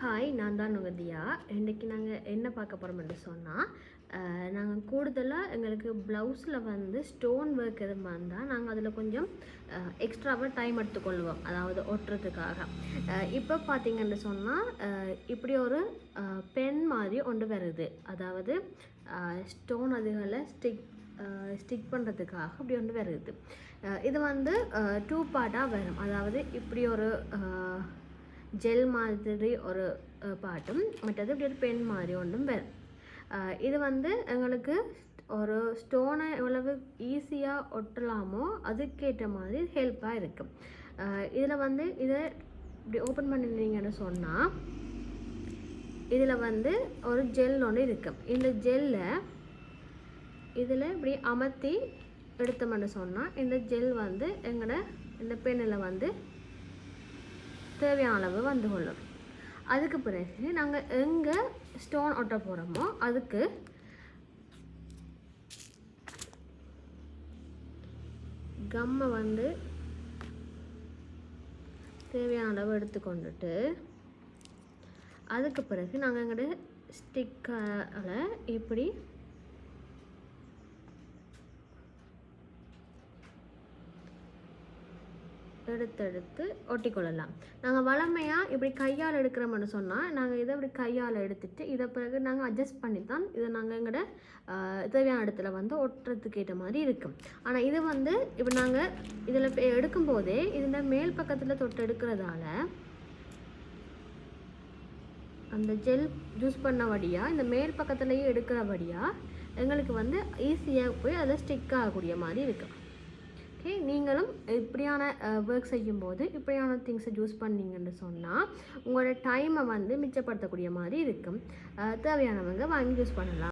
Hi, நான் தான் நுகதியா. இன்றைக்கி நாங்கள் என்ன பார்க்க போகிறோம்னு சொன்னால், நாங்கள் கூடுதலாக எங்களுக்கு ப்ளவுஸில் வந்து ஸ்டோன் ஒர்க் எதுவும் வந்தால் நாங்கள் அதில் கொஞ்சம் எக்ஸ்ட்ராவாக டைம் எடுத்துக்கொள்வோம், அதாவது ஒட்டுறதுக்காக. இப்போ பார்த்தீங்கன்னு சொன்னால் இப்படி ஒரு பென் மாதிரி ஒன்று வருது, அதாவது ஸ்டோன் அதுகளை ஸ்டிக் பண்ணுறதுக்காக அப்படி ஒன்று வருது. இது வந்து 2 பார்ட்டாக வரும், அதாவது இப்படி ஒரு ஜெல் மாதிரி ஒரு பாட்டும், மற்றது இப்படி ஒரு பென் மாதிரி ஒன்றும் வரும். இது வந்து எங்களுக்கு ஒரு ஸ்டோனை எவ்வளவு ஈஸியாக ஒட்டலாமோ அதுக்கேற்ற மாதிரி ஹெல்ப்பாக இருக்கும். இதில் வந்து இதை இப்படி ஓப்பன் பண்ணிட்டீங்கன்னு சொன்னால் இதில் வந்து ஒரு ஜெல் ஒன்று இருக்கும். இந்த ஜெல்லை இதில் இப்படி அமர்த்தி எடுத்தோம்னு சொன்னால் இந்த ஜெல் வந்து எங்களோட இந்த பெண்ணில் வந்து தேவையான அளவு வந்து கொள்ளும். அதுக்கு பிறகு நாங்கள் எங்கே ஸ்டோன் ஒட்ட போகிறோமோ அதுக்கு கம்மை வந்து தேவையான அளவு எடுத்துக்கொண்டுட்டு அதுக்கு பிறகு நாங்கள் எங்களோட ஸ்டிக்கால் இப்படி எடுத்து ஒட்டிக்கொள்ளலாம். நாங்கள் வளமையாக இப்படி கையால் எடுக்கிறோம்னு சொன்னால் நாங்கள் இதை இப்படி கையால் எடுத்துட்டு இதை பிறகு நாங்கள் அட்ஜஸ்ட் பண்ணி தான் இதை நாங்கள் எங்களோட தேவையான இடத்துல வந்து ஒட்டுறதுக்கு ஏற்ற மாதிரி இருக்கும். ஆனால் இது வந்து இப்போ நாங்கள் இதில் எடுக்கும்போதே இதில் மேல் பக்கத்தில் தொட்டு எடுக்கிறதால அந்த ஜெல் யூஸ் பண்ணபடியாக இந்த மேல் பக்கத்துலேயே எடுக்கிறபடியாக எங்களுக்கு வந்து ஈஸியாக போய் அதை ஸ்டிக் ஆகக்கூடிய மாதிரி இருக்கும். ஓகே, நீங்களும் இப்படியான ஒர்க் செய்யும்போது இப்படியான திங்ஸை யூஸ் பண்ணிங்கன்னு சொன்னால் உங்களோட டைமை வந்து மிச்சப்படுத்தக்கூடிய மாதிரி இருக்கும். தேவையானவங்க வாங்கி யூஸ் பண்ணலாம்.